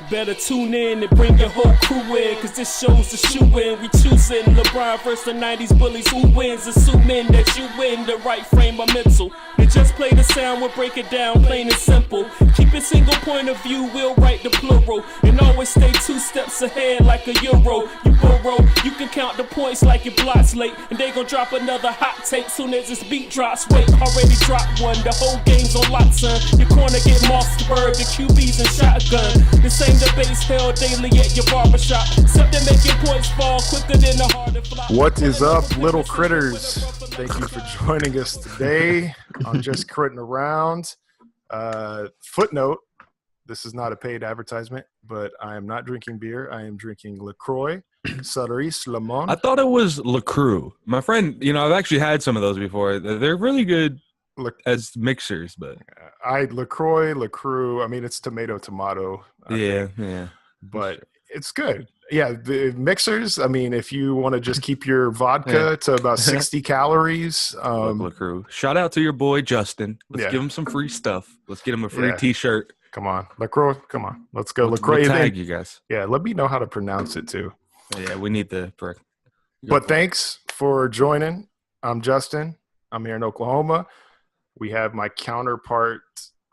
Better tune in and bring your whole crew in, cause this show's the shoe-in. We choosing LeBron versus the 90s bullies. Who wins? Assuming that you win the right frame of mental. You just play the sound, we'll break it down, plain and simple. Keep it single point of view, we'll write the plural. And always stay 2 steps ahead like a Euro. You burrow, you can count the points like your block's late. And they gon' drop another hot take soon as this beat drops. Wait, already dropped one, the whole game's on lock, son. Your corner get Mossberg, the QBs and shotgun. The same debates held daily at your barbershop. Except they're making points fall quicker than the heart of flop. What is up, little critters? Thank you for joining us today on Just Critting Around. Footnote, this is not a paid advertisement, but I am not drinking beer. I am drinking LaCroix, Celtics, Lemon. I thought it was LaCroix. My friend, I've actually had some of those before. They're really good as mixers, but LaCroix. I mean, it's tomato. Yeah. But it's good. Yeah, the mixers, I mean, if you want to just keep your vodka to about 60 calories. LaCroix. Shout out to your boy, Justin. Let's give him some free stuff. Let's get him a free T-shirt. Come on. LaCroix, come on. Let's go. LaCroix. We'll tag you guys. Yeah, let me know how to pronounce it, too. Yeah, we need the But thanks for joining. I'm Justin. I'm here in Oklahoma. We have my counterpart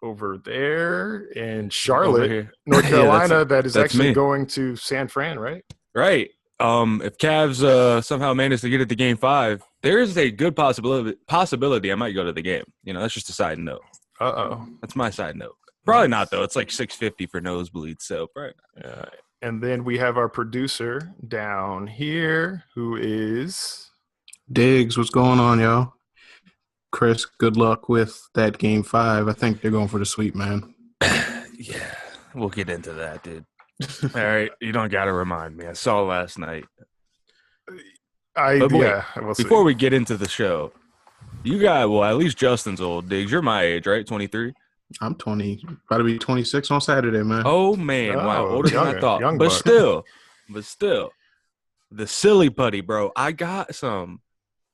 over there in Charlotte, North Carolina, that is actually going to San Fran, right? Right. If Cavs somehow manage to get it to Game 5, there is a good possibility I might go to the game. That's just a side note. That's my side note. Probably not, though. It's like $650 for nosebleeds, so probably not. And then we have our producer down here, who is Diggs. What's going on, y'all? Chris, good luck with that Game 5. I think they're going for the sweep, man. Yeah, we'll get into that, dude. All right, you don't got to remind me. I saw last night. Before we get into the show, you got, at least Justin's old. Diggs, you're my age, right? 23? I'm 20, about to be 26 on Saturday, man. Oh, man. Wow, older than I thought. But still, the silly putty, bro. I got some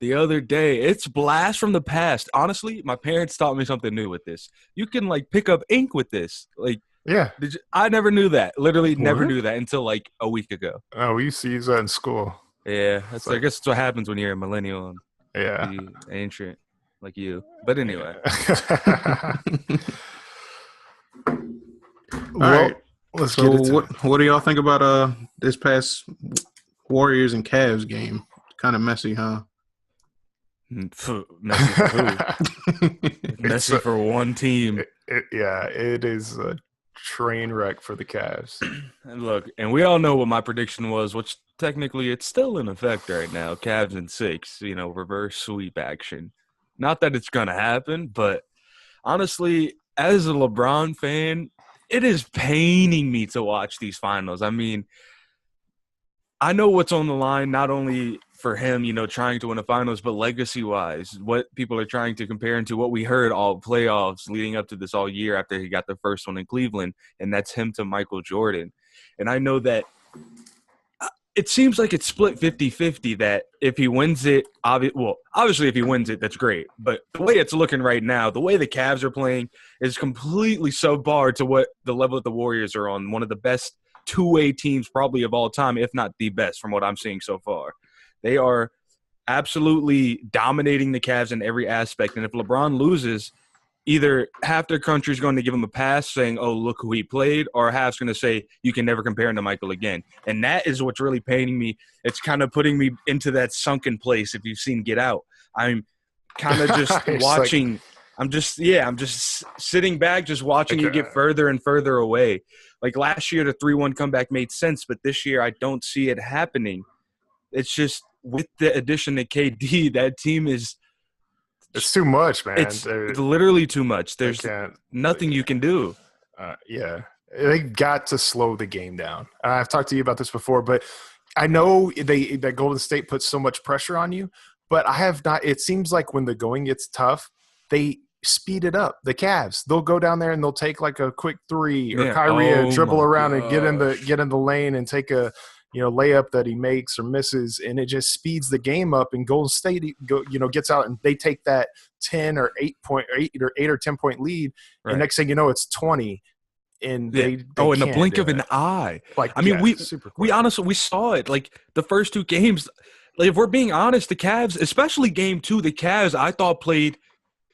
the other day. It's blast from the past. Honestly, my parents taught me something new with this. You can, pick up ink with this. I never knew that. Literally never knew that until, a week ago. Oh, we used to use that in school. Yeah, I guess that's what happens when you're a millennial and ancient like you. But anyway. All right. Let's get into it. What do y'all think about this past Warriors and Cavs game? Kind of messy, huh? Messy for who? Messy for one team. It is a train wreck for the Cavs. And look, and we all know what my prediction was, which technically it's still in effect right now. Cavs in 6, reverse sweep action. Not that it's going to happen, but honestly, as a LeBron fan, it is paining me to watch these finals. I mean, I know what's on the line, not only for him, trying to win the finals, but legacy-wise, what people are trying to compare into what we heard all playoffs leading up to this all year after he got the first one in Cleveland, and that's him to Michael Jordan. And I know that it seems like it's split 50-50 that if he wins it, obviously if he wins it, that's great. But the way it's looking right now, the way the Cavs are playing is completely subpar to what the level that the Warriors are on, one of the best two-way teams probably of all time, if not the best from what I'm seeing so far. They are absolutely dominating the Cavs in every aspect. And if LeBron loses, either half their country is going to give him a pass saying, oh, look who he played, or half's going to say you can never compare him to Michael again. And that is what's really paining me. It's kind of putting me into that sunken place if you've seen Get Out. I'm kind of just watching – I'm just sitting back just watching you get further and further away. Like last year, the 3-1 comeback made sense, but this year I don't see it happening. It's just with the addition of KD, that team is – it's too much, man. It's literally too much. There's nothing you can do. They got to slow the game down. I've talked to you about this before, but I know that Golden State puts so much pressure on you, but I have not – it seems like when the going gets tough, they speed it up. The Cavs, they'll go down there and they'll take like a quick three, or Kyrie dribble around and get in the lane and take a – layup that he makes or misses, and it just speeds the game up. And Golden State, gets out and they take that 10 or 8 or 10 point lead, right. And next thing you know, it's 20, and Yeah. they in the can't blink do of an it. eye. Like, I mean, super quick. we honestly we saw it like the first two games. Like, if we're being honest, the Cavs, especially game 2, the Cavs I thought played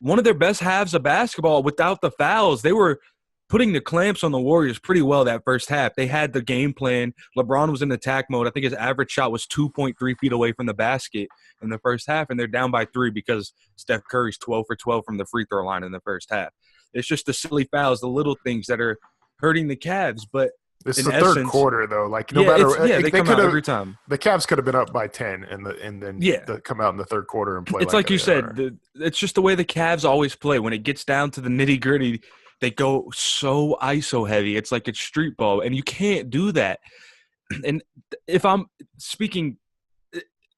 one of their best halves of basketball without the fouls. They were putting the clamps on the Warriors pretty well that first half. They had the game plan. LeBron was in attack mode. I think his average shot was 2.3 feet away from the basket in the first half, and they're down by 3 because Steph Curry's 12 for 12 from the free throw line in the first half. It's just the silly fouls, the little things that are hurting the Cavs. But it's in the essence, third quarter, though. Like, no yeah, matter, they come out every time. The Cavs could have been up by 10, and then come out in the third quarter and play. It's like you said. It's just the way the Cavs always play. When it gets down to the nitty gritty, they go so ISO heavy. It's like it's street ball, and you can't do that. And if I'm speaking,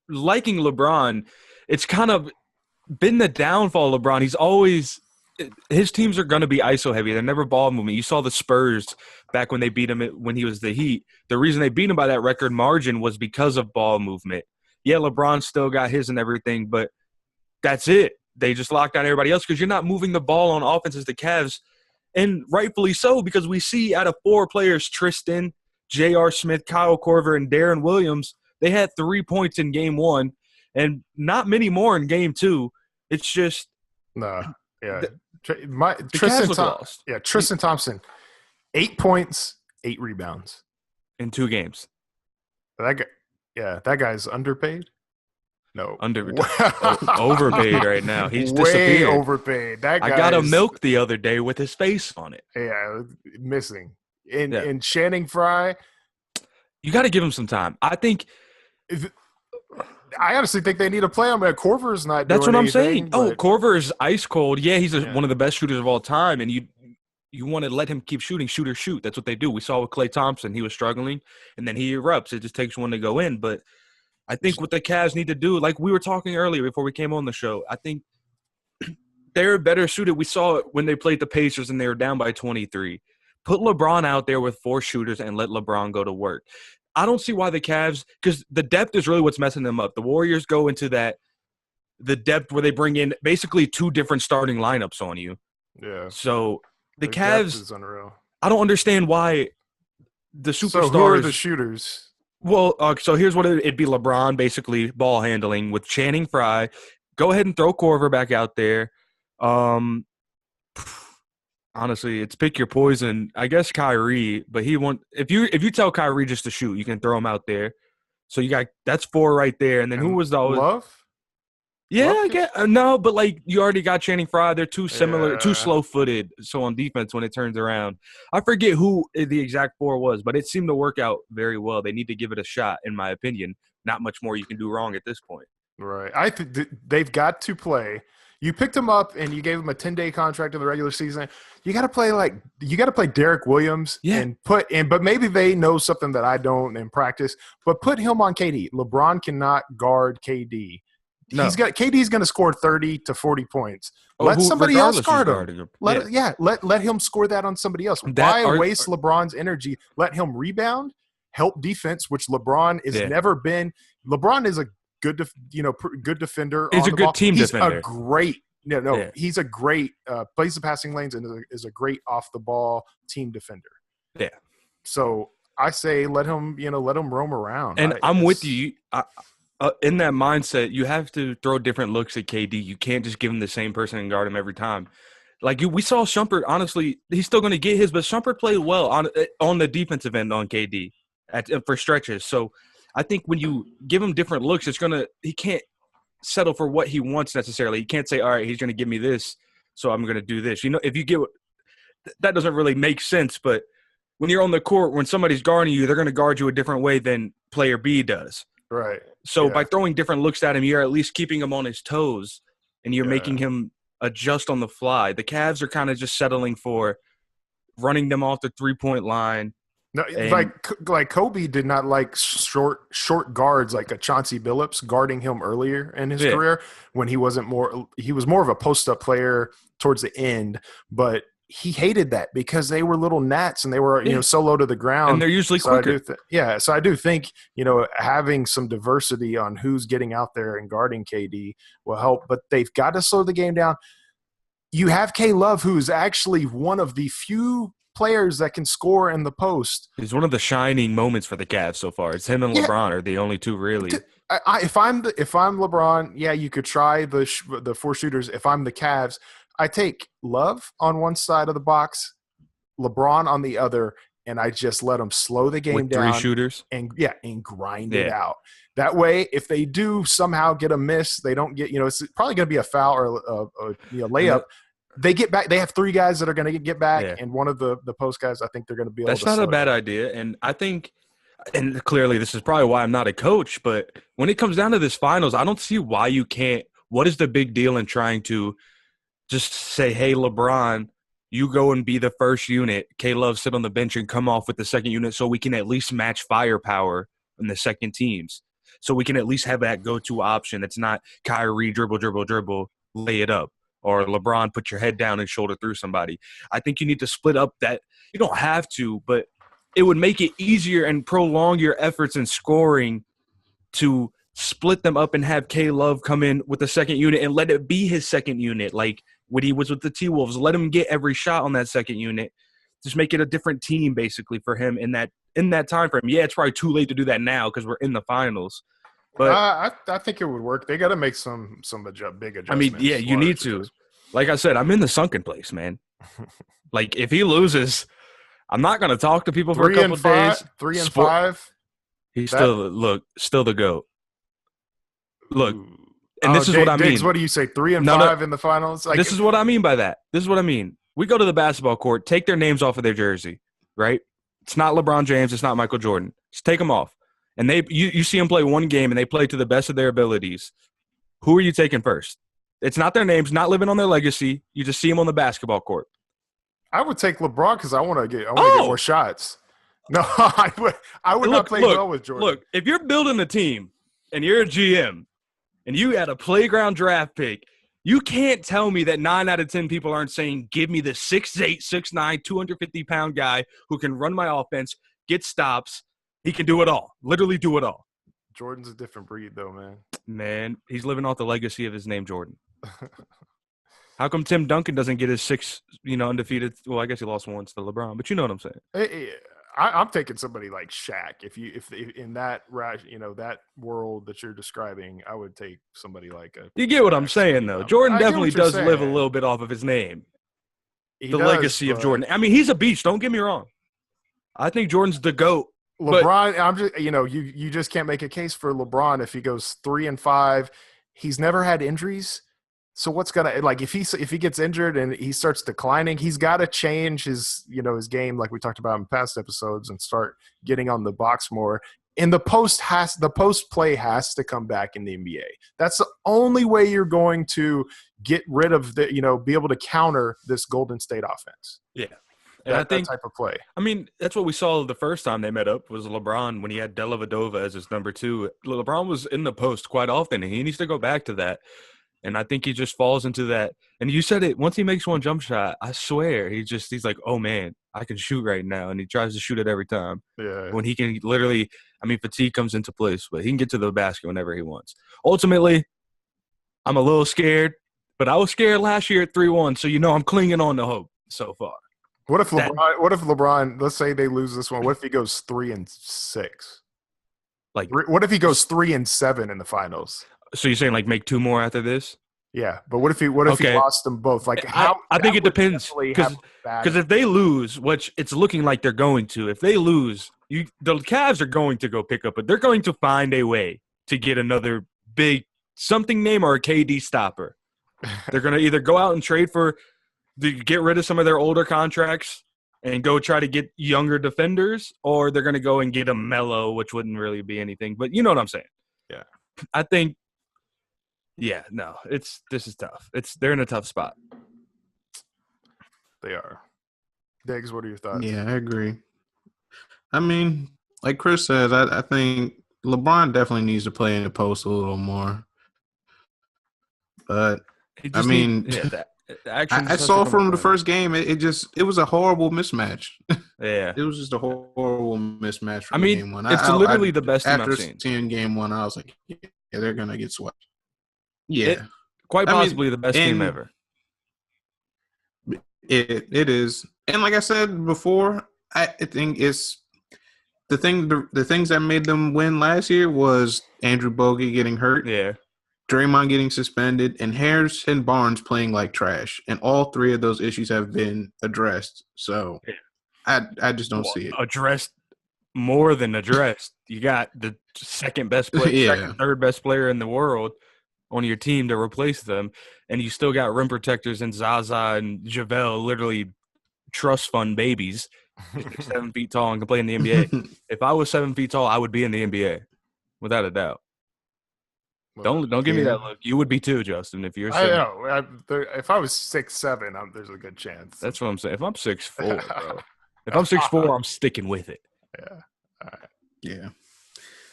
liking LeBron, it's kind of been the downfall of LeBron. He's always – his teams are going to be ISO heavy. They're never ball movement. You saw the Spurs back when they beat him when he was the Heat. The reason they beat him by that record margin was because of ball movement. Yeah, LeBron still got his and everything, but that's it. They just locked down everybody else because you're not moving the ball on offense as the Cavs. And rightfully so, because we see out of 4 players, Tristan, J.R. Smith, Kyle Korver, and Darren Williams, they had 3 points in game 1 and not many more in game 2. It's just Tristan Thompson, 8 points, 8 rebounds in 2 games. That guy's underpaid. No, overpaid right now. He's way disappeared. Overpaid. That guy. I got a milk the other day with his face on it. Yeah, missing. In Channing Frye, you got to give him some time. I honestly think they need to play him. Korver's not. That's what I'm saying. But Korver is ice cold. Yeah, he's one of the best shooters of all time, and you want to let him keep shooting, shoot. That's what they do. We saw with Klay Thompson. He was struggling, and then he erupts. It just takes one to go in, but I think what the Cavs need to do, like we were talking earlier before we came on the show, I think they're better suited. We saw it when they played the Pacers and they were down by 23. Put LeBron out there with 4 shooters and let LeBron go to work. I don't see why the Cavs – because the depth is really what's messing them up. The Warriors go into the depth where they bring in basically 2 different starting lineups on you. Yeah. So the Cavs – is unreal. I don't understand why the superstars – So who are the shooters? Well, so here's what it'd be: LeBron, basically ball handling with Channing Frye. Go ahead and throw Korver back out there. Honestly, it's pick your poison. I guess Kyrie, but if you tell Kyrie just to shoot, you can throw him out there. So that's 4 right there. And then who was the Love? Yeah, I get no, but like you already got Channing Frye. They're too similar, too slow-footed. So on defense, when it turns around, I forget who the exact 4 was, but it seemed to work out very well. They need to give it a shot, in my opinion. Not much more you can do wrong at this point. Right. I think they've got to play. You picked him up and you gave him a 10-day contract in the regular season. You got to play Derek Williams but maybe they know something that I don't in practice. But put him on KD. LeBron cannot guard KD. No. KD's going to score 30 to 40 points. Let somebody else guard him. Let him score that on somebody else. Why waste LeBron's energy? Let him rebound, help defense, which LeBron has never been. LeBron is a good defender. He's a good team defender. He's a great plays the passing lanes and is a great off the ball team defender. Yeah. So I say let him roam around. And I'm with you. In that mindset, you have to throw different looks at KD. You can't just give him the same person and guard him every time. Like we saw Shumpert, honestly, he's still going to get his, but Shumpert played well on the defensive end on KD for stretches. So I think when you give him different looks, he can't settle for what he wants necessarily. He can't say, all right, he's going to give me this, so I'm going to do this. If you get that doesn't really make sense, but when you're on the court, when somebody's guarding you, they're going to guard you a different way than player B does. Right. So by throwing different looks at him, you're at least keeping him on his toes, and you're making him adjust on the fly. The Cavs are kind of just settling for running them off the 3-point line. No, like Kobe did not like short guards like a Chauncey Billups guarding him earlier in his career when he was more of a post-up player towards the end, but he hated that because they were little gnats and they were so low to the ground, and they're usually quicker. So I do think having some diversity on who's getting out there and guarding KD will help, but they've got to slow the game down. You have K Love, who's actually one of the few players that can score in the post. He's one of the shining moments for the Cavs so far. It's him and LeBron are the only two really. If I'm LeBron, yeah, you could try the 4 shooters. If I'm the Cavs, I take Love on one side of the box, LeBron on the other, and I just let them slow the game with down. 3 shooters? And grind it out. That way, if they do somehow get a miss, they don't get, it's probably going to be a foul or a layup. They get back. They have 3 guys that are going to get back, and one of the post guys, I think they're going to be able to. That's not a bad idea. And I think – and clearly this is probably why I'm not a coach, but when it comes down to this finals, I don't see why you can't – what is the big deal in trying to just say, hey, LeBron, you go and be the first unit. K-Love sit on the bench and come off with the second unit so we can at least match firepower in the second teams. So we can at least have that go-to option. It's not Kyrie dribble, lay it up. Or LeBron, put your head down and shoulder through somebody. I think you need to split up that. You don't have to, but it would make it easier and prolong your efforts in scoring to split them up and have K-Love come in with the second unit and let it be his second unit. Like when he was with the T-Wolves, let him get every shot on that second unit. Just make it a different team basically for him in that time frame. Yeah, it's probably too late to do that now because we're in the finals. But I think it would work. They got to make some big adjustments. I mean, yeah, you need to. Like I said, I'm in the sunken place, man. Like if he loses, I'm not going to talk to people for a couple days. 3-5. He's still the GOAT. Look, and this is what I mean. What do you say? 3-5 in the finals? Like, this is what I mean by that. This is what I mean. We go to the basketball court, take their names off of their jersey, right? It's not LeBron James. It's not Michael Jordan. Just take them off. And you see them play one game, and they play to the best of their abilities. Who are you taking first? It's not their names, not living on their legacy. You just see them on the basketball court. I would take LeBron because I want to get more shots. No, I would not play well with Jordan. Look, if you're building a team and you're a GM and you had a playground draft pick, you can't tell me that 9 out of 10 people aren't saying, give me the 6'8", 6'9", 250-pound guy who can run my offense, get stops. He can do it all. Literally do it all. Jordan's a different breed, though, man. Man, he's living off the legacy of his name, Jordan. How come Tim Duncan doesn't get his 6, undefeated? Well, I guess he lost once to LeBron, but you know what I'm saying. I'm taking somebody like Shaq. If in that that world that you're describing, I would take somebody like a. You get what I'm saying, though. Jordan definitely does live a little bit off of his name. The legacy of Jordan. I mean, he's a beast. Don't get me wrong. I think Jordan's the GOAT. LeBron, I'm just you just can't make a case for LeBron if he goes 3-5. He's never had injuries. So what's gonna if he gets injured and he starts declining, he's got to change his his game like we talked about in past episodes and start getting on the box more. And the post play has to come back in the NBA. That's the only way you're going to get rid of be able to counter this Golden State offense. Yeah. And I think that type of play. I mean, that's what we saw the first time they met up was LeBron when he had Dellavedova as his number 2. LeBron was in the post quite often, and he needs to go back to that. And I think he just falls into that. And you said it, once he makes one jump shot, I swear, he's like, oh, man, I can shoot right now. And he tries to shoot it every time. Yeah. When he can literally – I mean, fatigue comes into place, but he can get to the basket whenever he wants. Ultimately, I'm a little scared, but I was scared last year at 3-1, so I'm clinging on to hope so far. What if LeBron? Let's say they lose this one. What if he goes 3-6? Like, what if he goes 3-7 in the finals? So you're saying make 2 more after this? Yeah, but what if he lost them both? I think it depends because if they lose, which it's looking like they're going to, if they lose, the Cavs are going to go pick up, but they're going to find a way to get another big something name or a KD stopper. They're going to either go out and trade to get rid of some of their older contracts and go try to get younger defenders, or they're going to go and get a Melo, which wouldn't really be anything. But you know what I'm saying? Yeah. I think, this is tough. They're in a tough spot. They are. Diggs, what are your thoughts? Yeah, I agree. I mean, like Chris says, I think LeBron definitely needs to play in the post a little more. But, I saw from the first game, it was a horrible mismatch. Yeah. It was just a horrible mismatch from game 1. It's literally the best team I've seen. After seeing game 1, I was like, yeah, they're going to get swept. Yeah. Quite possibly the best team ever. It is. And like I said before, I think it's the things that made them win last year was Andrew Bogut getting hurt, Draymond getting suspended, and Harrison Barnes playing like trash. And all three of those issues have been addressed. So I just don't see it. Addressed more than addressed. You got the second best player, third best player in the world on your team to replace them, and you still got rim protectors and Zaza and JaVale, literally trust fund babies. 7 feet tall and can play in the NBA. If I was 7 feet tall, I would be in the NBA, without a doubt. Don't give me that look. You would be too, Justin. If you're, I know. If I was 6'7", there's a good chance. That's what I'm saying. If I'm 6'4", bro. If I'm 6'4", I'm sticking with it. Yeah. All right. Yeah.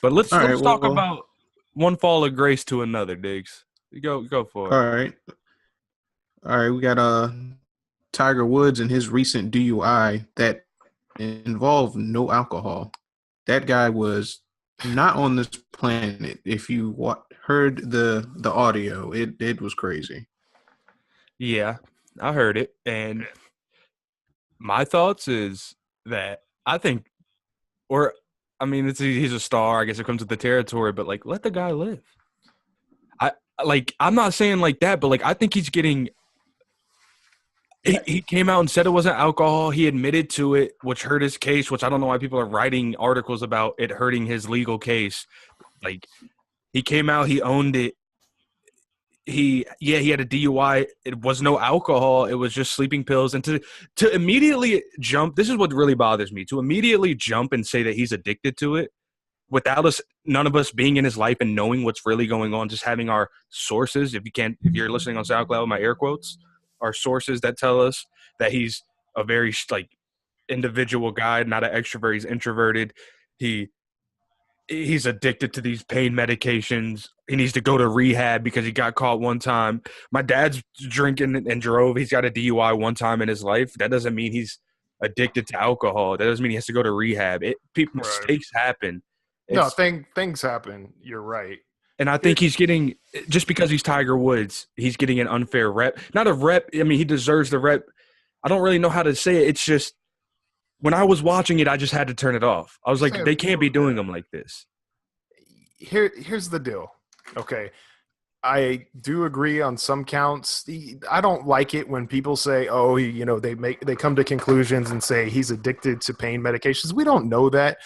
But let's talk about one fall of grace to another, Diggs. Go for it. All right. We got Tiger Woods and his recent DUI that involved no alcohol. That guy was not on this planet. If you heard the audio, it was crazy. Yeah, I heard it, and my thoughts is that I think, he's a star. I guess it comes with the territory, but like, let the guy live. I'm not saying like that, but like, I think he's getting. He came out and said it wasn't alcohol. He admitted to it, which hurt his case, which I don't know why people are writing articles about it hurting his legal case. Like, he came out, he owned it. He had a DUI. It was no alcohol. It was just sleeping pills. And to immediately jump, this is what really bothers me, to immediately jump and say that he's addicted to it without none of us being in his life and knowing what's really going on, just having our sources. If you're listening on SoundCloud with my air quotes, our sources that tell us that he's a very individual guy, not an extrovert. He's introverted. He's addicted to these pain medications. He needs to go to rehab because he got caught one time. My dad's drinking and drove. He's got a DUI one time in his life. That doesn't mean he's addicted to alcohol. That doesn't mean he has to go to rehab. Mistakes happen. Things happen. You're right. And I think he's getting – just because he's Tiger Woods, he's getting an unfair rep. Not a rep. I mean, he deserves the rep. I don't really know how to say it. It's just when I was watching it, I just had to turn it off. I was like, they can't be doing them like this. Here's the deal. Okay. I do agree on some counts. I don't like it when people say, they come to conclusions and say he's addicted to pain medications. We don't know that.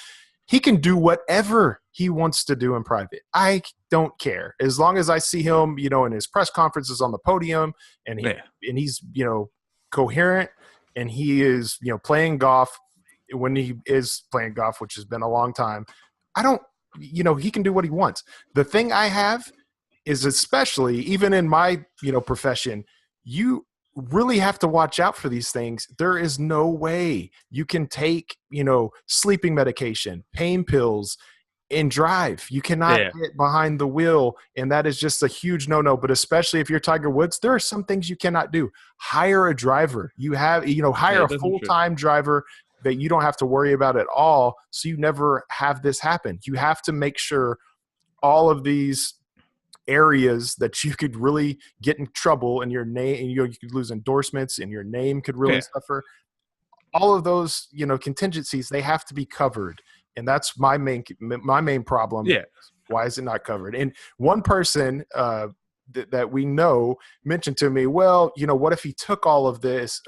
He can do whatever he wants to do in private. I don't care. As long as I see him, in his press conferences on the podium and he's, coherent and he is, playing golf when he is playing golf, which has been a long time. He can do what he wants. The thing I have is, especially even in my, profession, you really have to watch out for these things. There is no way you can take, sleeping medication, pain pills, and drive. You cannot get behind the wheel, and that is just a huge no-no. But especially if you're Tiger Woods, there are some things you cannot do. Hire a driver. Hire a full-time driver that you don't have to worry about at all, so you never have this happen. You have to make sure all of these areas that you could really get in trouble and your name, and you could lose endorsements and your name could really suffer. All of those, contingencies, they have to be covered. And that's my main problem. Yeah. Why is it not covered? And one person that we know mentioned to me, well, what if he took all of this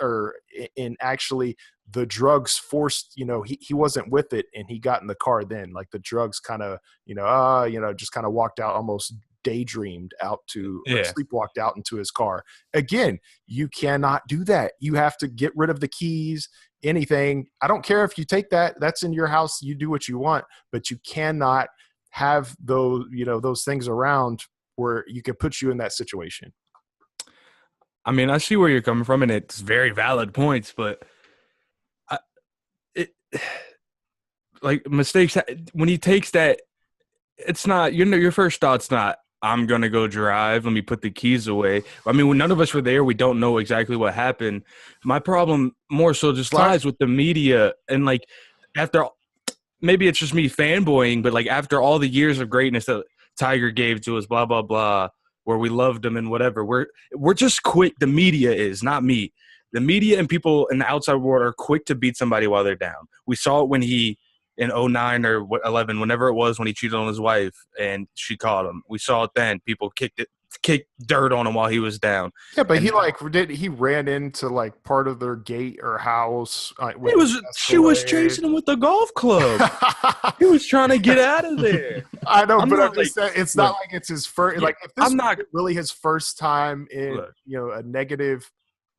and actually the drugs forced, he wasn't with it and he got in the car then, like the drugs kind of, just kind of walked out, almost daydreamed out to sleepwalked out into his car. Again, you cannot do that. You have to get rid of the keys, anything. I don't care if you take that's in your house, you do what you want, but you cannot have those things around where you can put you in that situation. I mean, I see where you're coming from, and it's very valid points, but mistakes, when he takes that, it's not, your first thought's not, I'm going to go drive, let me put the keys away. I mean, when none of us were there, we don't know exactly what happened. My problem more so just lies with the media. And after, maybe it's just me fanboying, but after all the years of greatness that Tiger gave to us, blah, blah, blah, where we loved him and whatever, we're just quick. The media is, not me. The media and people in the outside world are quick to beat somebody while they're down. We saw it when he, in 09 or 11, whenever it was, when he cheated on his wife and she caught him. We saw it then. People kicked dirt on him while he was down. Yeah, but he ran into like part of their gate or house. She was chasing him with a golf club. He was trying to get out of there. I know, but I'm just saying, it's not like it's his first. Yeah, like if this was really his first time in a negative.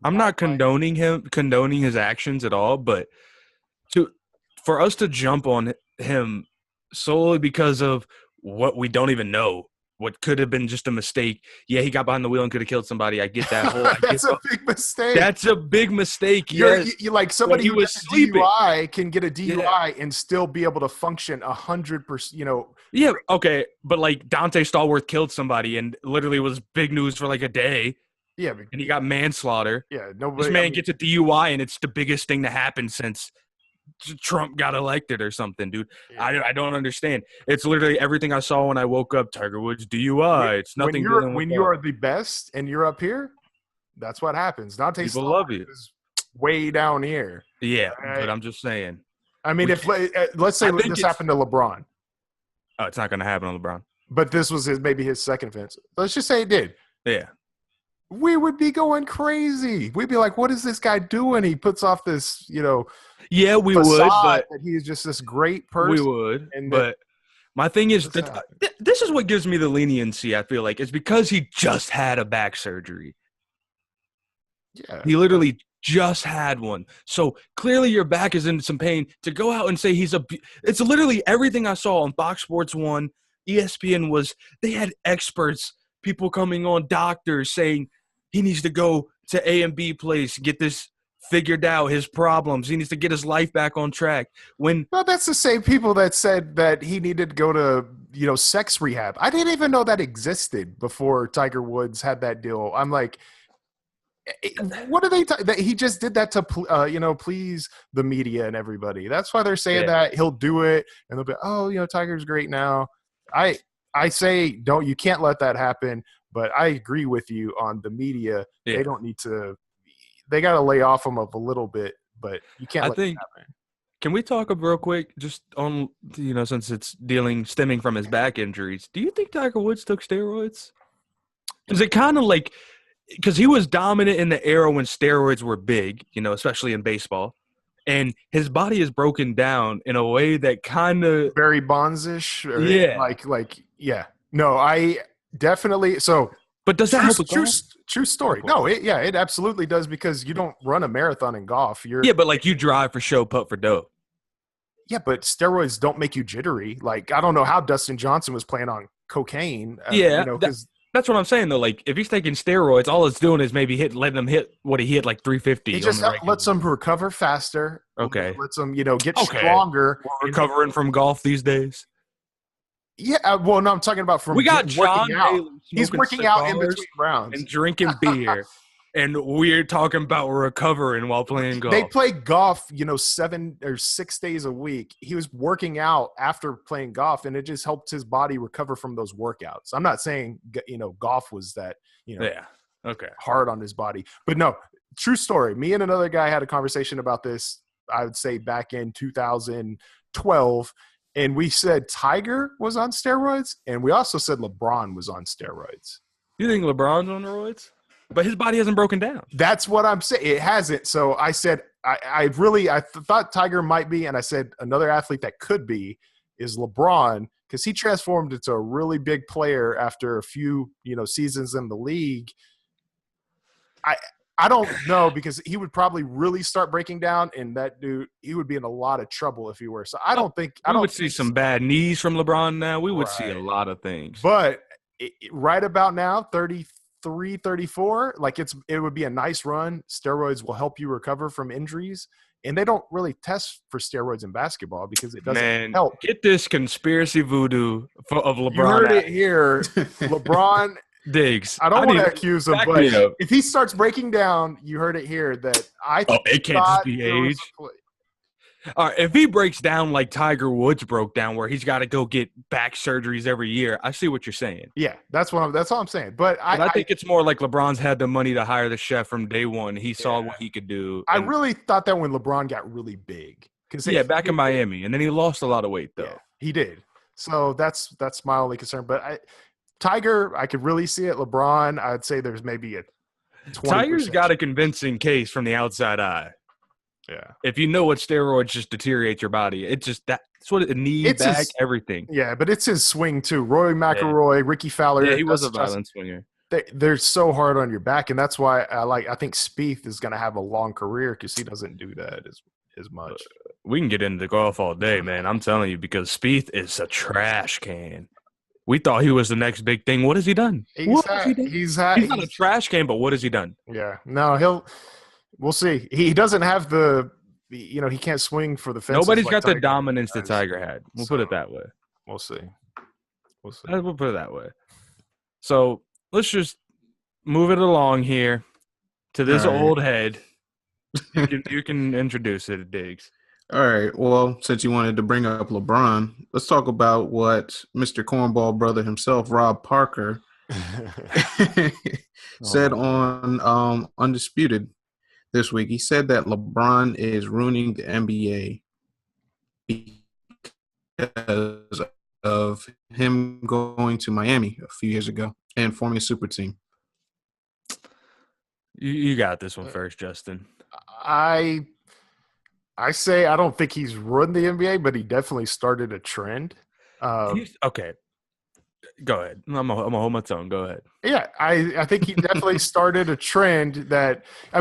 I'm not condoning his actions at all, but for us to jump on him solely because of what we don't even know. What could have been just a mistake. Yeah, he got behind the wheel and could have killed somebody. I get that whole. That's a big mistake. That's a big mistake. You like somebody who gets a DUI can get a DUI and still be able to function 100%. Yeah, okay, but like Dante Stallworth killed somebody and literally was big news for like a day. Yeah, and he got manslaughter. Yeah, this man gets a DUI and it's the biggest thing to happen since Trump got elected or something, dude. Yeah. I don't understand. It's literally everything I saw when I woke up. Tiger Woods DUI. It's nothing. When you are the best and you're up here, that's what happens. Dante people love you. Is way down here. Yeah, right? But I'm just saying. I mean, let's say this happened to LeBron. Oh, it's not going to happen to LeBron. But this was maybe his second offense. Let's just say it did. Yeah. We would be going crazy. We'd be like, what is this guy doing? He puts off this, yeah, we would, but that he's just this great person. We would, but my thing is that this is what gives me the leniency. I feel like it's because he just had a back surgery. Yeah, he literally just had one, so clearly your back is in some pain. To go out and say it's literally everything I saw on Fox Sports 1, ESPN they had experts, people coming on, doctors saying he needs to go to A and B place, get this figured out, his problems. He needs to get his life back on track. Well, that's the same people that said that he needed to go to, sex rehab. I didn't even know that existed before Tiger Woods had that deal. I'm like, what are they that he just did that to, please the media and everybody. That's why they're saying that he'll do it. And they'll be, oh, Tiger's great now. I say, you can't let that happen. But I agree with you on the media. Yeah. They don't need to – they got to lay off him a little bit, but you can't let that happen. Can we talk real quick just on, since it's stemming from his back injuries, do you think Tiger Woods took steroids? Is it kind of like – because he was dominant in the era when steroids were big, especially in baseball. And his body is broken down in a way that kind of – Barry Bonds-ish? Yeah. Yeah. No, I – definitely. So, but does that help with golf? True story. No, it absolutely does because you don't run a marathon in golf. But like you drive for show, putt for dough. Yeah, but steroids don't make you jittery. Like I don't know how Dustin Johnson was playing on cocaine. That's what I'm saying though. Like if he's taking steroids, all it's doing is maybe letting him hit what he hit, like 350. It just lets him recover faster. Okay, lets him get stronger. We're recovering from golf these days. Yeah, well, no, I'm talking about from we got John Daly. He's working out in between rounds and drinking beer, and we're talking about recovering while playing golf. They play golf, 7 or 6 days a week. He was working out after playing golf, and it just helped his body recover from those workouts. I'm not saying golf was that hard on his body, but no, true story. Me and another guy had a conversation about this. I would say back in 2012. And we said Tiger was on steroids, and we also said LeBron was on steroids. You think LeBron's on steroids? But his body hasn't broken down. That's what I'm saying. It hasn't. So I said I thought Tiger might be, and I said another athlete that could be is LeBron because he transformed into a really big player after a few seasons in the league. I don't know because he would probably really start breaking down, and that dude, he would be in a lot of trouble if he were. So I don't think – we would see some bad knees from LeBron now. We would see a lot of things. But right about now, 33, 34, like it would be a nice run. Steroids will help you recover from injuries, and they don't really test for steroids in basketball because it doesn't help. Get this conspiracy voodoo of LeBron. You heard it here. LeBron – Diggs. I don't want to accuse him, but if he starts breaking down, you heard it here that I think it can't just be age. All right, if he breaks down like Tiger Woods broke down, where he's got to go get back surgeries every year, I see what you're saying. Yeah, that's all I'm saying. But I think it's more like LeBron's had the money to hire the chef from day one. He saw what he could do. I really thought that when LeBron got really big. Back in Miami, and then he lost a lot of weight, though. Yeah, he did. So that's my only concern. But Tiger, I could really see it. LeBron, I'd say there's maybe a 20%. Tiger's got a convincing case from the outside eye. Yeah. If you know what steroids just deteriorate your body, that's what it needs. Everything. Yeah, but it's his swing too. Rory McIlroy, Ricky Fowler. Yeah, he was a violent swinger. They're so hard on your back, and that's why I think Spieth is going to have a long career because he doesn't do that as much. We can get into golf all day, man. I'm telling you, because Spieth is a trash can. We thought he was the next big thing. What has he done? He's not a trash can, but what has he done? Yeah, no, we'll see. He doesn't have he can't swing for the fences. Nobody's got the dominance that Tiger had. We'll put it that way. We'll see. We'll put it that way. So let's just move it along here to this old head. You can introduce it, Diggs. All right. Well, since you wanted to bring up LeBron, let's talk about what Mr. Cornball brother himself, Rob Parker, said on Undisputed this week. He said that LeBron is ruining the NBA because of him going to Miami a few years ago and forming a super team. You got this one first, Justin. I say I don't think he's ruined the NBA, but he definitely started a trend. Okay. Go ahead. I'm gonna hold my tongue. Go ahead. Yeah, I think he definitely started a trend that –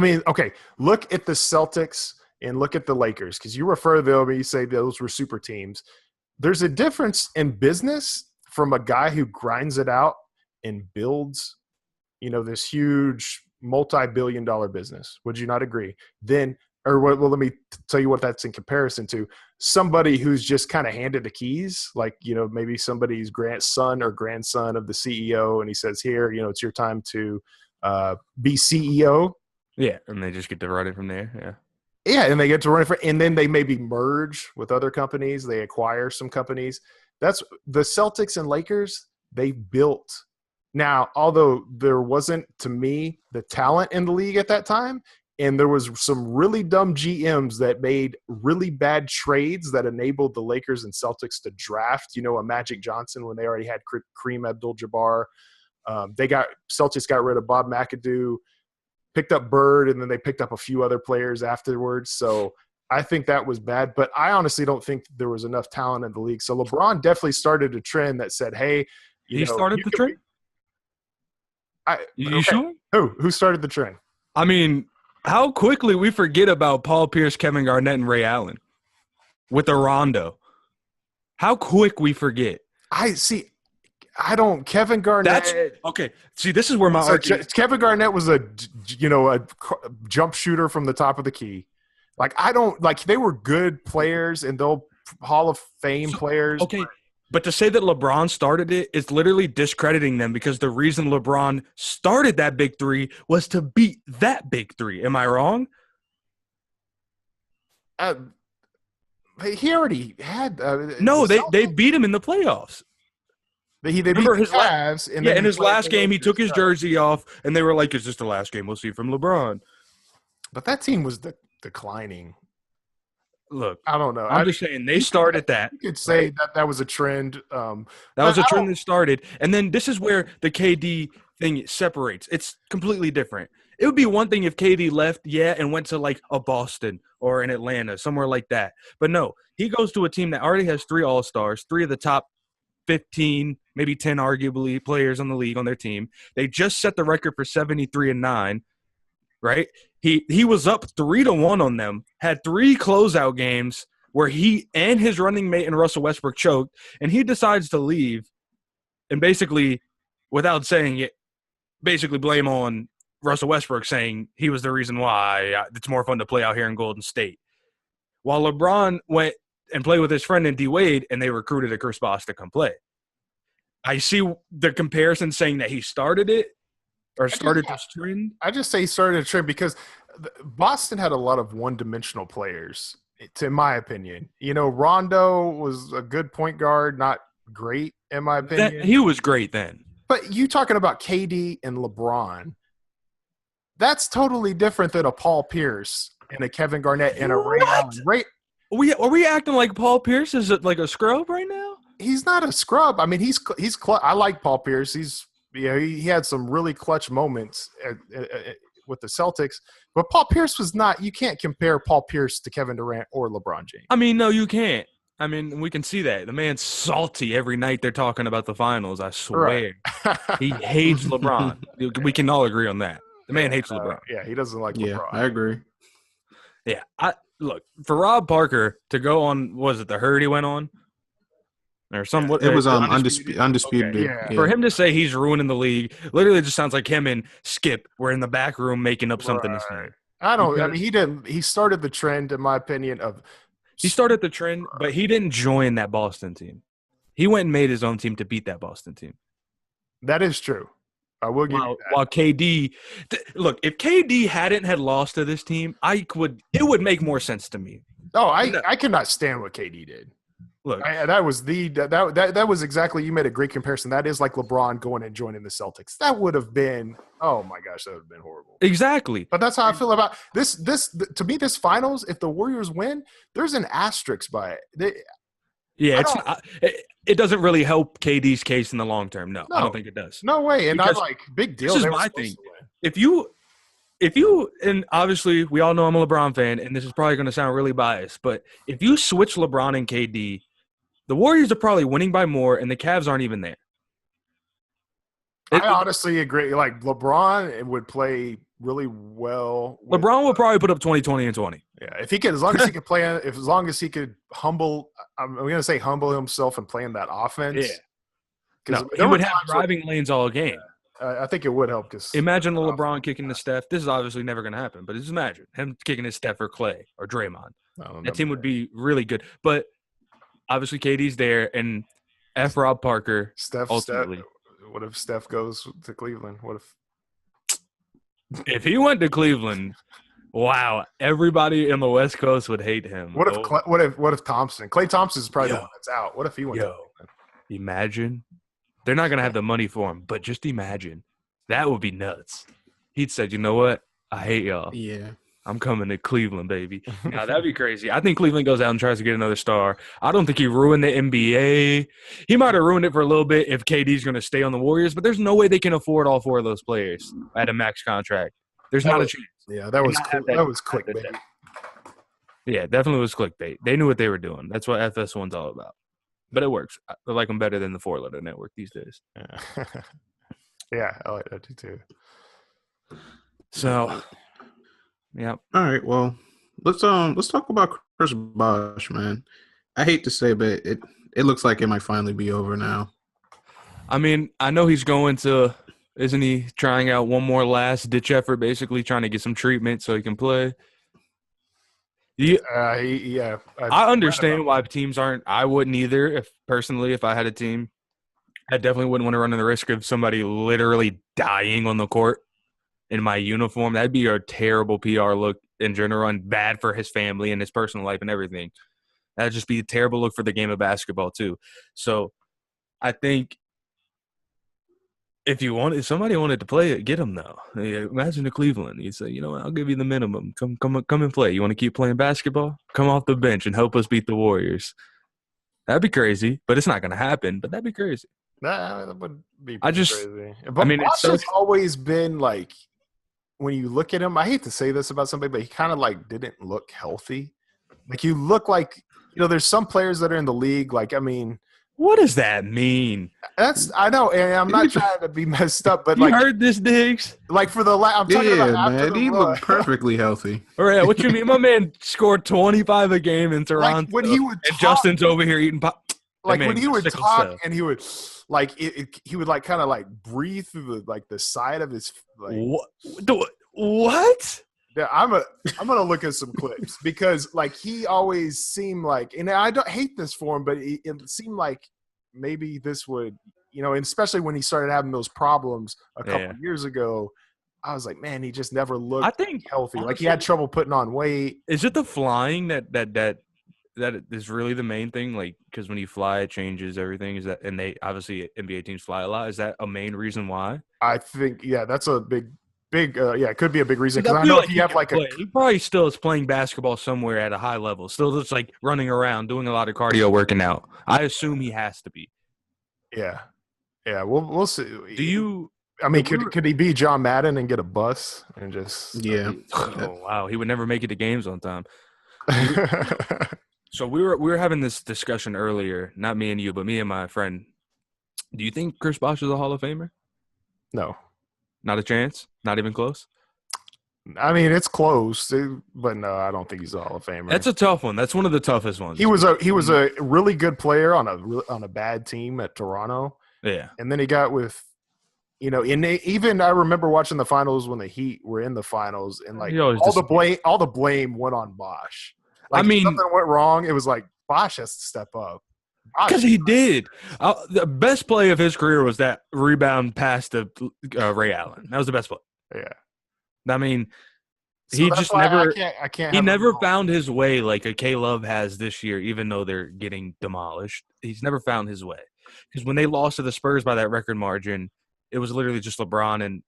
look at the Celtics and look at the Lakers because you refer to them and you say those were super teams. There's a difference in business from a guy who grinds it out and builds, this huge multi-billion-dollar business. Would you not agree? Let me tell you what that's in comparison to. Somebody who's just kind of handed the keys, like, maybe somebody's son or grandson of the CEO, and he says, here, it's your time to be CEO. Yeah, and they just get to run it from there, yeah. Yeah, and they get to run it and then they maybe merge with other companies. They acquire some companies. That's the Celtics and Lakers, they built. Now, although there wasn't, to me, the talent in the league at that time, and there was some really dumb GMs that made really bad trades that enabled the Lakers and Celtics to draft, a Magic Johnson when they already had Kareem Abdul-Jabbar. Celtics got rid of Bob McAdoo, picked up Bird, and then they picked up a few other players afterwards. So I think that was bad. But I honestly don't think there was enough talent in the league. So LeBron definitely started a trend that said, hey, he started the trend? Sure? Who started the trend? I mean – how quickly we forget about Paul Pierce, Kevin Garnett, and Ray Allen with the Rondo. How quick we forget. Kevin Garnett. Okay. See, this is where my argument. Kevin Garnett was a jump shooter from the top of the key. They were good players and they'll Hall of Fame players. Okay. But to say that LeBron started it is literally discrediting them because the reason LeBron started that big three was to beat that big three. Am I wrong? He already had. No, they beat him in the playoffs. They beat the Cavs. In his last game, he took his jersey off, and they were like, "Is this the last game we'll see from LeBron?" But that team was declining. Look, I don't know. I'm just saying they started that. You could say that was a trend. That was a trend that started. And then this is where the KD thing separates. It's completely different. It would be one thing if KD left, and went to like a Boston or an Atlanta, somewhere like that. But no, he goes to a team that already has 3 All-Stars, 3 of the top 15, maybe 10 arguably players on the league on their team. They just set the record for 73-9. Right? He was up 3-1 on them, had 3 closeout games where he and his running mate and Russell Westbrook choked, and he decides to leave and basically, without saying it, basically blame on Russell Westbrook, saying he was the reason why it's more fun to play out here in Golden State. While LeBron went and played with his friend in D-Wade, and they recruited a Chris Bosh to come play. I see the comparison saying that he started it, or started this trend? I just say he started a trend because Boston had a lot of one-dimensional players. in my opinion. Rondo was a good point guard, not great in my opinion. He was great then. But you talking about KD and LeBron, that's totally different than a Paul Pierce and a Kevin Garnett and a Ray Allen. Are we acting like Paul Pierce is like a scrub right now? He's not a scrub. I mean, he's I like Paul Pierce. He had some really clutch moments with the Celtics, but Paul Pierce was not. You can't compare Paul Pierce to Kevin Durant or LeBron James. I mean, no, you can't. I mean, we can see that. The man's salty every night they're talking about the finals, I swear. Right. He hates LeBron. We can all agree on that. The man hates LeBron. Yeah, he doesn't like LeBron. Yeah, I agree. Yeah, look, for Rob Parker to go on, was it the herd he went on? Or some, it was undisputed. Okay. Yeah. For him to say he's ruining the league, literally just sounds like him and Skip were in the back room making up something to say. I mean, he didn't. He started the trend, in my opinion, of. He started the trend, but he didn't join that Boston team. He went and made his own team to beat that Boston team. That is true. I will give you that. While KD, look, if KD hadn't had lost to this team, it would make more sense to me. Oh, I cannot stand what KD did. Look, that was exactly. You made a great comparison. That is like LeBron going and joining the Celtics. That would have been. Oh my gosh, that would have been horrible. Exactly. But that's how I feel about this. To me, this finals, if the Warriors win, there's an asterisk by it. It doesn't really help KD's case in the long term. No, I don't think it does. No way. And I'm like, big deal. This is my thing. If you, and obviously we all know I'm a LeBron fan, and this is probably going to sound really biased, but if you switch LeBron and KD, the Warriors are probably winning by more, and the Cavs aren't even there. I honestly agree. Like, LeBron would play really well. LeBron would probably put up 20, 20, and 20. Yeah, if he could, as long as he could play, as long as he could humble himself and play in that offense. Yeah. Because he would have driving lanes all game. I think it would help. Because imagine LeBron kicking to Steph. This is obviously never going to happen, but just imagine him kicking to Steph or Clay or Draymond. That team would be really good. But obviously KD's there, and F. Rob Parker ultimately. What if Steph goes to Cleveland? What if he went to Cleveland? Wow, everybody in the West Coast would hate him. What if Thompson? Klay Thompson is probably the one that's out. What if he went to Cleveland? Imagine. They're not going to have the money for him, but just imagine. That would be nuts. He'd said, you know what? I hate y'all. Yeah. I'm coming to Cleveland, baby. Now, that'd be crazy. I think Cleveland goes out and tries to get another star. I don't think he ruined the NBA. He might have ruined it for a little bit if KD's going to stay on the Warriors, but there's no way they can afford all four of those players at a max contract. There's not a chance. Yeah, that was clickbait. Yeah, definitely was clickbait. They knew what they were doing. That's what FS1's all about. But it works. I like them better than the four-letter network these days. Yeah, I like that too. So, yeah. All right. Well, let's talk about Chris Bosh, man. I hate to say, but it looks like it might finally be over now. I mean, I know he's going to. Isn't he trying out one more last ditch effort, basically trying to get some treatment so he can play? I understand why teams aren't. I wouldn't either. If I had a team, I definitely wouldn't want to run the risk of somebody literally dying on the court in my uniform. That'd be a terrible PR look in general and bad for his family and his personal life and everything. That'd just be a terrible look for the game of basketball too. So I think if somebody wanted to play it, get him though. Imagine the Cleveland. You'd say, you know what, I'll give you the minimum. Come and play. You want to keep playing basketball? Come off the bench and help us beat the Warriors. That'd be crazy, but it's not going to happen. But that'd be crazy. That would be crazy. But I mean, Bosh has always been like, when you look at him, I hate to say this about somebody, but he kind of like didn't look healthy. Like, you look like, there's some players that are in the league. Like, I mean, what does that mean? I know, and I'm not trying to be messed up, but you heard this, Diggs? Like, for the I'm talking about after man, he looked perfectly healthy. All right, what you mean? My man scored 25 a game in Toronto. Like, when he would talk, Justin's over here eating pop. Like, when he would talk and he would like he would like kind of like breathe through the side of his like. What? Yeah, I'm gonna look at some clips because like he always seemed like, and I don't hate this for him, but it seemed like maybe this would, and especially when he started having those problems a couple of years ago, I was like, man, he just never looked I think healthy. honestly, like he had trouble putting on weight. Is it the flying that is really the main thing? Like, because when you fly, it changes everything. Is that, and they obviously NBA teams fly a lot. Is that a main reason why? I think, yeah, that's a big, it could be a big reason. Because I feel know like if you have like he probably still is playing basketball somewhere at a high level, still just like running around, doing a lot of cardio, working out. I assume he has to be. Yeah, we'll see. Do you? I mean, could he be John Madden and get a bus and just? Yeah. Oh wow, he would never make it to games on time. So we were having this discussion earlier, not me and you, but me and my friend. Do you think Chris Bosh is a Hall of Famer? No. Not a chance? Not even close? I mean, it's close, but no, I don't think he's a Hall of Famer. That's a tough one. That's one of the toughest ones. He was a really good player on a bad team at Toronto. Yeah. And then he got with, even I remember watching the finals when the Heat were in the finals, and like all the blame went on Bosh. Like, if something went wrong, it was like Bosh has to step up. Because he did. The best play of his career was that rebound pass to Ray Allen. That was the best play. Yeah. I mean, he just never I can't he never found his way like a K-Love has this year, even though they're getting demolished. He's never found his way. Because when they lost to the Spurs by that record margin, it was literally just LeBron and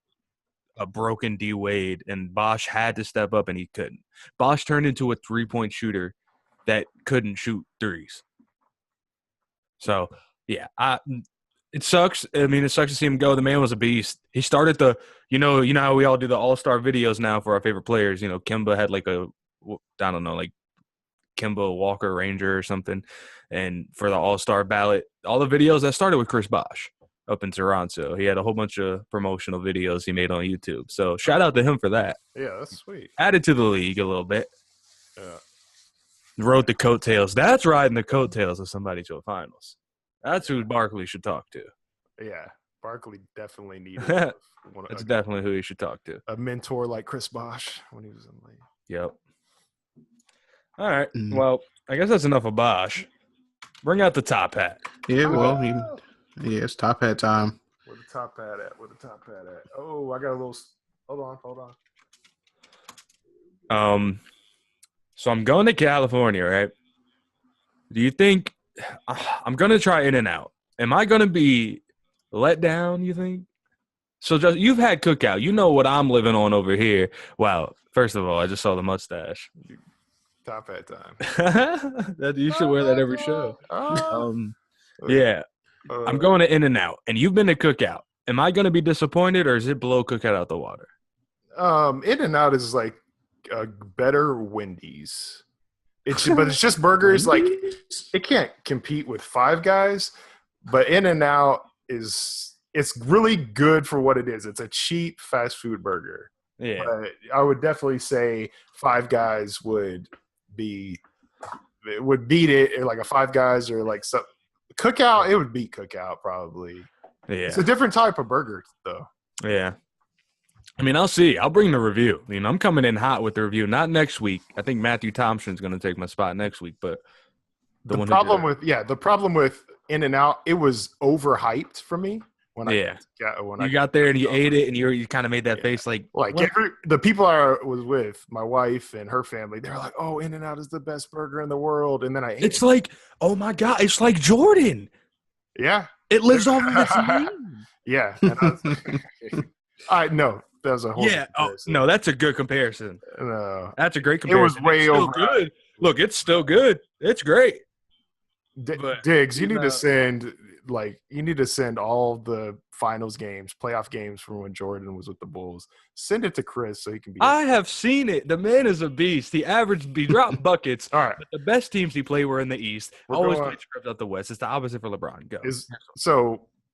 a broken D Wade, and Bosh had to step up, and he couldn't. Bosh turned into a three-point shooter that couldn't shoot threes. So, yeah, it sucks. I mean, it sucks to see him go. The man was a beast. He started you know how we all do the all-star videos now for our favorite players. Kemba had like like Kemba Walker Ranger or something. And for the all-star ballot, all the videos that started with Chris Bosh up in Toronto. He had a whole bunch of promotional videos he made on YouTube. So shout out to him for that. Yeah, that's sweet. Added to the league a little bit. Yeah. Rode the coattails. That's riding the coattails of somebody to a finals. That's who Barkley should talk to. Yeah, Barkley definitely needed. That's definitely who he should talk to. A mentor like Chris Bosh when he was in the league. Yep. All right. Well, I guess that's enough of Bosh. Bring out the top hat. Yeah, well, it's top hat time. Where the top hat at? Oh, I got a little. Hold on. So I'm going to California, right? Do you think I'm going to try In-N-Out? Am I going to be let down, you think? So just, you've had Cookout. You know what I'm living on over here. Wow. First of all, I just saw the mustache. Top hat time. You should wear that every show. Yeah. I'm going to In-N-Out, and you've been to Cookout. Am I going to be disappointed, or is it blow Cookout out the water? In-N-Out is like a better Wendy's. But it's just burgers. Like, it can't compete with Five Guys, but In-N-Out it's really good for what it is. It's a cheap fast food burger. Yeah, but I would definitely say Five Guys would beat it, like a Five Guys or like some Cookout. It would beat Cookout probably. Yeah, it's a different type of burger though. Yeah. I mean, I'll see. I'll bring the review. I'm coming in hot with the review. Not next week. I think Matthew Thompson's going to take my spot next week. But the problem with In-N-Out, it was overhyped for me. You got there and you ate it, and you kind of made that face like the people I was with, my wife and her family, they're like, "Oh, In-N-Out is the best burger in the world," and then I ate it's it. Like, oh my god, it's like Jordan. Yeah, it lives off of its name. Yeah, and I was like, no. That was a whole no, that's a good comparison. No, that's a great comparison. It was way over. Good. Look, it's still good. It's great. Diggs, you need to send all the finals games, playoff games from when Jordan was with the Bulls. Send it to Chris so he can be. I have seen it. The man is a beast. He dropped buckets. All right. But the best teams he played were in the East. Always played script out the West. It's the opposite for LeBron. Go.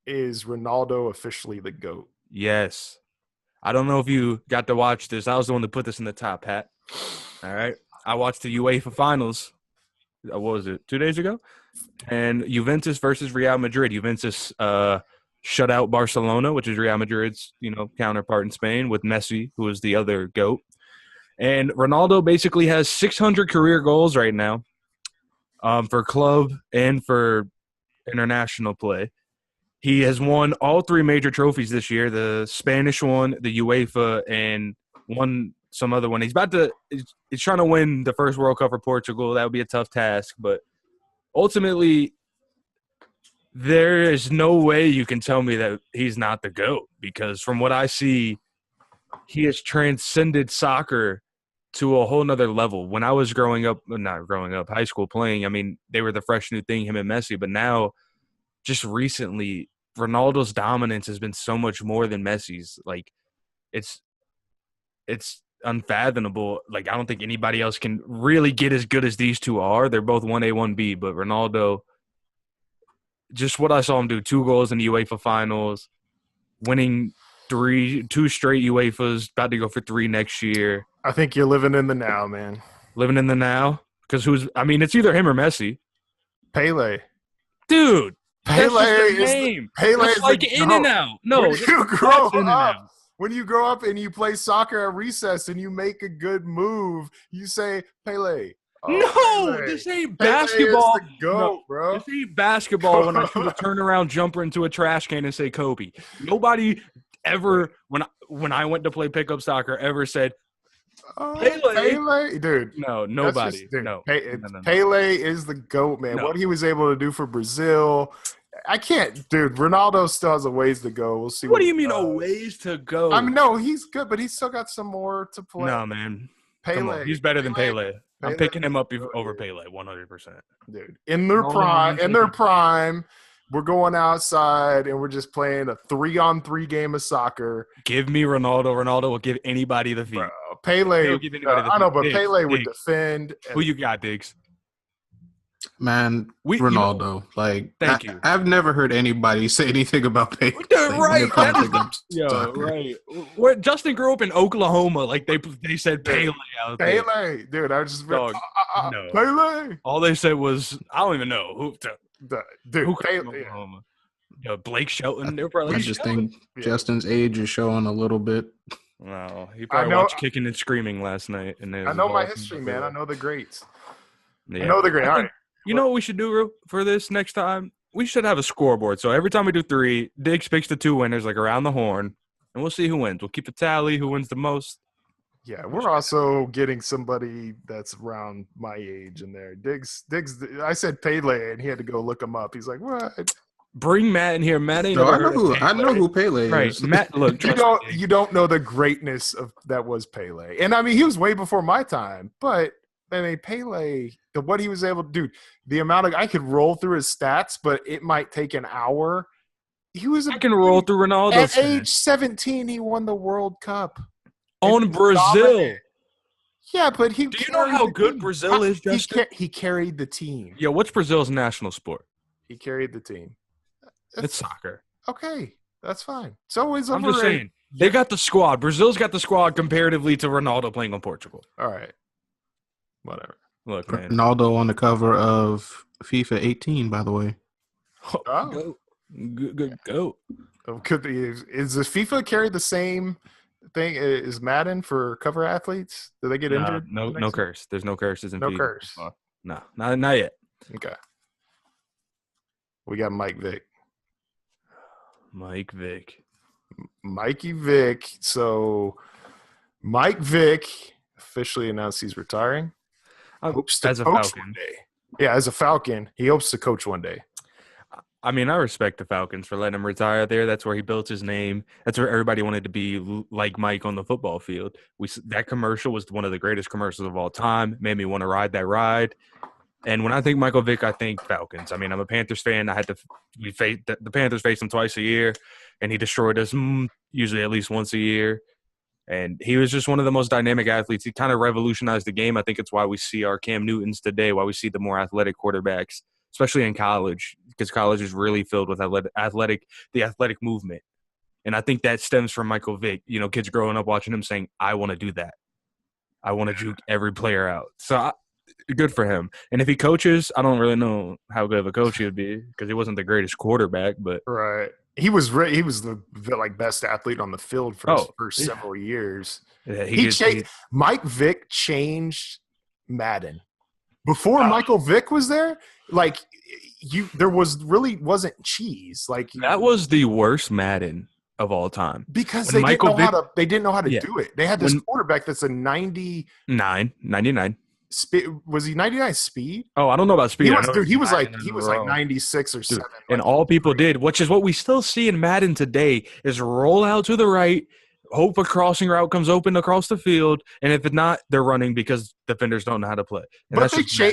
Is Ronaldo officially the GOAT? Yes. I don't know if you got to watch this. I was the one that put this in the top hat. All right. I watched the UEFA Finals. What was it, 2 days ago? And Juventus versus Real Madrid. Juventus shut out Barcelona, which is Real Madrid's counterpart in Spain, with Messi, who is the other GOAT. And Ronaldo basically has 600 career goals right now for club and for international play. He has won all 3 major trophies this year: the Spanish one, the UEFA, and some other one. He's trying to win the first World Cup for Portugal. That would be a tough task, but ultimately, there is no way you can tell me that he's not the GOAT, because from what I see, he has transcended soccer to a whole nother level. When I was high school playing, I mean, they were the fresh new thing, him and Messi. But now, just recently, Ronaldo's dominance has been so much more than Messi's. Like, it's unfathomable. Like, I don't think anybody else can really get as good as these two are. They're both 1A, 1B, but Ronaldo, just what I saw him do, 2 goals in the UEFA finals, winning 2 straight UEFAs, about to go for 3 next year. I think you're living in the now, man. Living in the now? Because it's either him or Messi. Pele. Dude, Pele that's is name. Pele that's is like the in and out. No, when you grow up and you play soccer at recess and you make a good move, you say Pele. Oh, no, Pele. this ain't Pele basketball. Is the GOAT, bro. This ain't basketball when I shoot a turnaround jumper into a trash can and say Kobe. Nobody ever, when I went to play pickup soccer, ever said, Pele, dude. No, nobody. No. Pele is the GOAT, man. No. What he was able to do for Brazil, I can't, dude. Ronaldo still has a ways to go. We'll see. What do you mean a ways to go? I mean, no, he's good, but he's still got some more to play. No, man. Pele, come on. He's better than Pele. I'm picking him up over Pele, 100%. Dude, in their prime, we're going outside and we're just playing a 3-on-3 game of soccer. Give me Ronaldo. Ronaldo will give anybody the feet. Bro, Pele, I know, but Pele would defend. Who you got, Diggs? Man, Ronaldo. Thank you. I've never heard anybody say anything about Pele. Right. Right. Where Justin grew up in Oklahoma, like they said Pele out there. Pele, dude, I just no. Pele. All they said was, I don't even know who. Dude, who Pele. Blake Shelton. They're probably. I just think Justin's age is showing a little bit. No, he probably watched Kicking and Screaming last night. And I know my history, man. I know the greats. Yeah. I know the greats. All right. You know what we should do for this next time? We should have a scoreboard. So every time we do 3, Diggs picks the 2 winners, like around the horn, and we'll see who wins. We'll keep a tally, who wins the most. Yeah, we're also getting somebody that's around my age in there. Diggs. I said Pele, and he had to go look him up. He's like, what? Bring Matt in here. Matt ain't I know who Pele is. Right, Matt. Look, you don't know the greatness of that was Pele, and I mean he was way before my time, but. I mean, Pele, what he was able to do, the amount of – I could roll through his stats, but it might take an hour. I can roll through Ronaldo. At age 17, he won the World Cup. On Brazil. Yeah, but he – Do you know how good Brazil is, Justin? He carried the team. Yeah, what's Brazil's national sport? He carried the team. It's soccer. Okay, that's fine. So is I'm just saying, they got the squad. Brazil's got the squad comparatively to Ronaldo playing on Portugal. All right. Whatever. Look, man. Ronaldo on the cover of FIFA 18, by the way. Oh. Good go. Could be. Is the FIFA carry the same thing as Madden for cover athletes? Do they get injured? No curse. There's no curses in FIFA. No curse. No, not yet. Okay. We got Mike Vick. Mikey Vick. So Mike Vick officially announced he's retiring. Hopes to as a coach Falcon. one day. Yeah, as a Falcon, he hopes to coach one day. I mean, I respect the Falcons for letting him retire there. That's where he built his name. That's where everybody wanted to be like Mike on the football field. That commercial was one of the greatest commercials of all time. Made me want to ride that ride. And when I think Michael Vick, I think Falcons. I mean, I'm a Panthers fan. The Panthers face him twice a year, and he destroyed us usually at least once a year. And he was just one of the most dynamic athletes. He kind of revolutionized the game. I think it's why we see our Cam Newtons today, why we see the more athletic quarterbacks, especially in college, because college is really filled with the athletic movement. And I think that stems from Michael Vick. You know, kids growing up watching him saying, I want to do that. I want to juke every player out. So good for him. And if he coaches, I don't really know how good of a coach he would be because he wasn't the greatest quarterback. But right. He was the best athlete on the field for his first several years. Yeah, Mike Vick changed Madden. before Michael Vick was there, like there wasn't cheese. Like that was the worst Madden of all time because when they didn't know how to do it. They had this quarterback that's a 99. Was he 99 speed? Oh, I don't know about speed. He was like 96 or 7. And all people did, which is what we still see in Madden today, is roll out to the right, hope a crossing route comes open across the field, and if it's not, they're running because defenders don't know how to play. And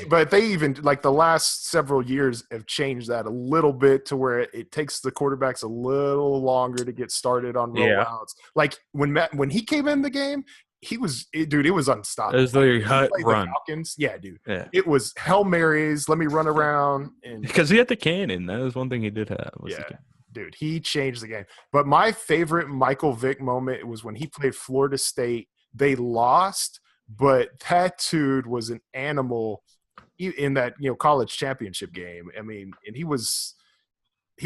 but they even like the last several years have changed that a little bit to where it takes the quarterbacks a little longer to get started on rollouts. Like when he came in the game, it was unstoppable. It was like hut run. Falcons. Yeah, dude. Yeah. It was Hail Marys. Let me run around. Because he had the cannon. That was one thing he did have. Dude, he changed the game. But my favorite Michael Vick moment was when he played Florida State. They lost, but that dude was an animal in that college championship game. I mean, and he was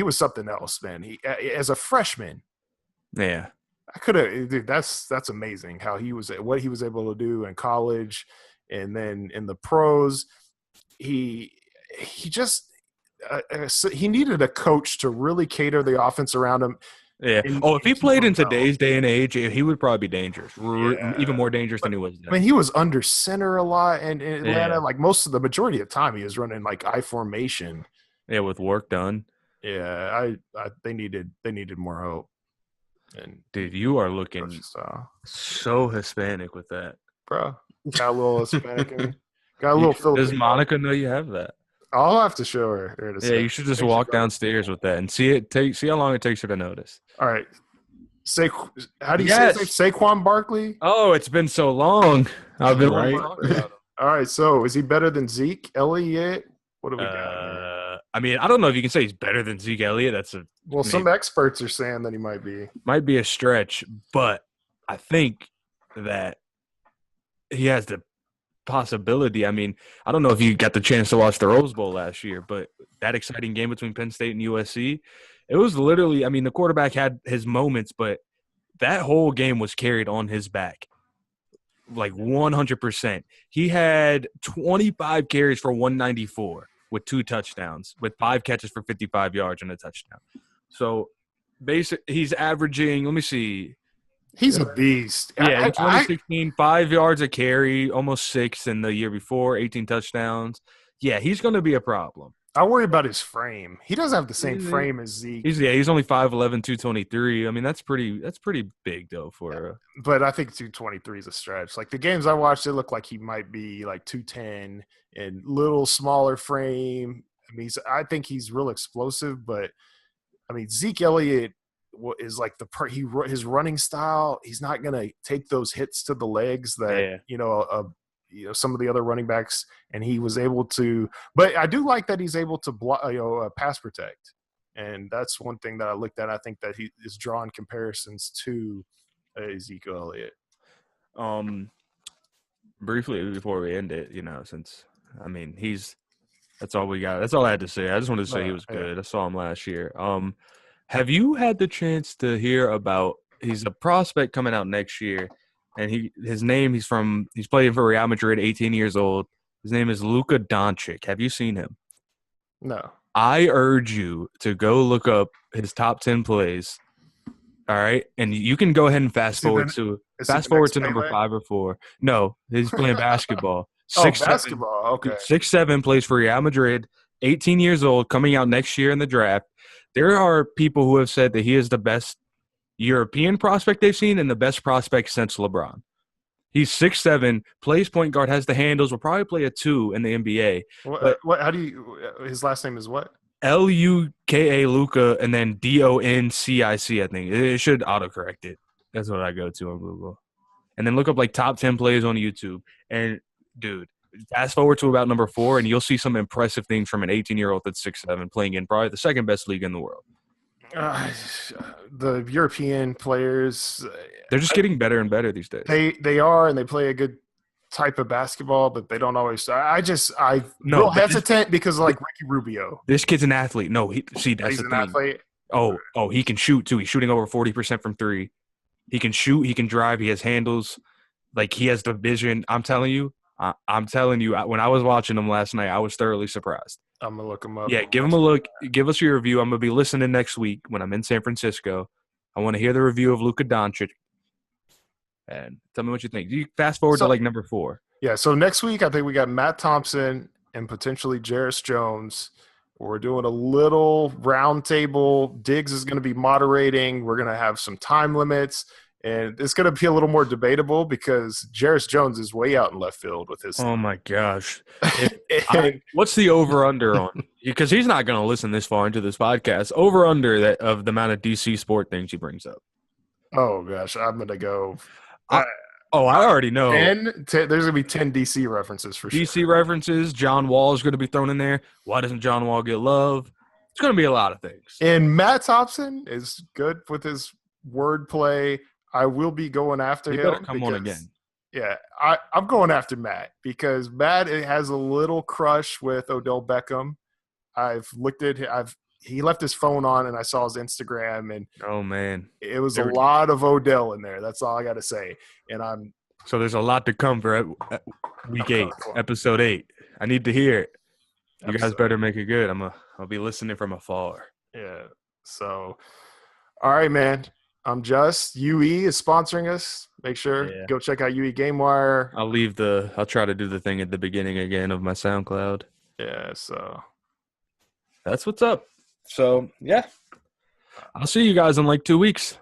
something else, man. He as a freshman. Yeah. I could have, dude. That's amazing how what he was able to do in college, and then in the pros, he just he needed a coach to really cater the offense around him. Yeah. If he played in today's day and age, he would probably be dangerous, even more dangerous than he was then. I mean, he was under center a lot in Atlanta. Like the majority of the time, he was running like I formation. Yeah, with work done. Yeah, they needed more hope. And dude, you are looking so Hispanic with that, bro. Got a little Hispanic in me. Got a little Filipino. Does Monica know you have that? I'll have to show her. You should just walk downstairs with that and see how long it takes her to notice. All right. How do you say his name? Saquon Barkley? Oh, it's been so long. I've been right. All right. So is he better than Zeke Elliott? What do we got here? I mean, I don't know if you can say he's better than Zeke Elliott. Some experts are saying that he might be. Might be a stretch, but I think that he has the possibility. I mean, I don't know if you got the chance to watch the Rose Bowl last year, but that exciting game between Penn State and USC, it was literally – I mean, the quarterback had his moments, but that whole game was carried on his back, like 100%. He had 25 carries for 194. With 2 touchdowns, with 5 catches for 55 yards and a touchdown. So, he's averaging, let me see. He's a beast. Yeah, in 2016, 5 yards a carry, almost 6 in the year before, 18 touchdowns. Yeah, he's going to be a problem. I worry about his frame. He doesn't have the same frame as Zeke. He's only 5'11", 223. I mean, that's pretty big, though. But I think 223 is a stretch. Like, the games I watched, it looked like he might be, like, 210 and little smaller frame. I mean, I think he's real explosive. But, I mean, Zeke Elliott is, like, his running style. He's not going to take those hits to the legs that, some of the other running backs, and he was able to. But I do like that he's able to pass protect, and that's one thing that I looked at. I think that he is drawing comparisons to Ezekiel Elliott. Briefly before we end it, since that's all we got. That's all I had to say. I just wanted to say he was good. I saw him last year. Have you had the chance to hear about? He's a prospect coming out next year. And he's playing for Real Madrid, 18 years old. His name is Luka Doncic. Have you seen him? No. I urge you to go look up his top 10 plays. All right? And you can go ahead and fast forward to number 5 or 4. No, he's playing basketball. Basketball. Okay. 6'7", plays for Real Madrid, 18 years old, coming out next year in the draft. There are people who have said that he is the best European prospect they've seen and the best prospect since LeBron. He's 6'7", plays point guard, has the handles, will probably play a 2 in the NBA. How do you – his last name is what? Luka, Luka, and then Doncic, I think. It should autocorrect it. That's what I go to on Google. And then look up, like, top 10 plays on YouTube. And, dude, fast forward to about number 4, and you'll see some impressive things from an 18-year-old that's 6'7", playing in probably the second best league in the world. The European players, they're just getting better and better these days. They are, and they play a good type of basketball, but they don't always. I'm real hesitant because like Ricky Rubio. This kid's an athlete. No, that's he's the an thing. athlete. Oh, he can shoot too. He's shooting over 40% from 3. He can shoot. He can drive. He has handles. Like, he has the vision. I'm telling you, I'm telling you, when I was watching them last night, I was thoroughly surprised. I'm going to look him up. Yeah, give them a look. Give us your review. I'm going to be listening next week when I'm in San Francisco. I want to hear the review of Luka Doncic. And tell me what you think. You fast forward to like number 4. Yeah, so next week I think we got Matt Thompson and potentially Jarris Jones. We're doing a little round table. Diggs is going to be moderating. We're going to have some time limits. And it's going to be a little more debatable because Jarris Jones is way out in left field with his. Oh, my gosh. What's the over-under on? Because he's not going to listen this far into this podcast. Over-under of the amount of DC sport things he brings up. Oh, gosh. I'm going to go. I already know. 10, there's going to be 10 DC references for sure. DC references. John Wall is going to be thrown in there. Why doesn't John Wall get love? It's going to be a lot of things. And Matt Thompson is good with his wordplay. I will be going after him. Better come on again. Yeah, I'm going after Matt because Matt has a little crush with Odell Beckham. I've looked at he left his phone on and I saw his Instagram and oh man, it was a lot of Odell in there. That's all I got to say. And so there's a lot to come for week 8, episode 8. I need to hear it. You guys better make it good. I'll be listening from afar. Yeah. So, all right, man. I'm Just. UE is sponsoring us. Make sure go check out UE GameWire. I'll try to do the thing at the beginning again of my SoundCloud. Yeah, so that's what's up. So, yeah. I'll see you guys in like 2 weeks.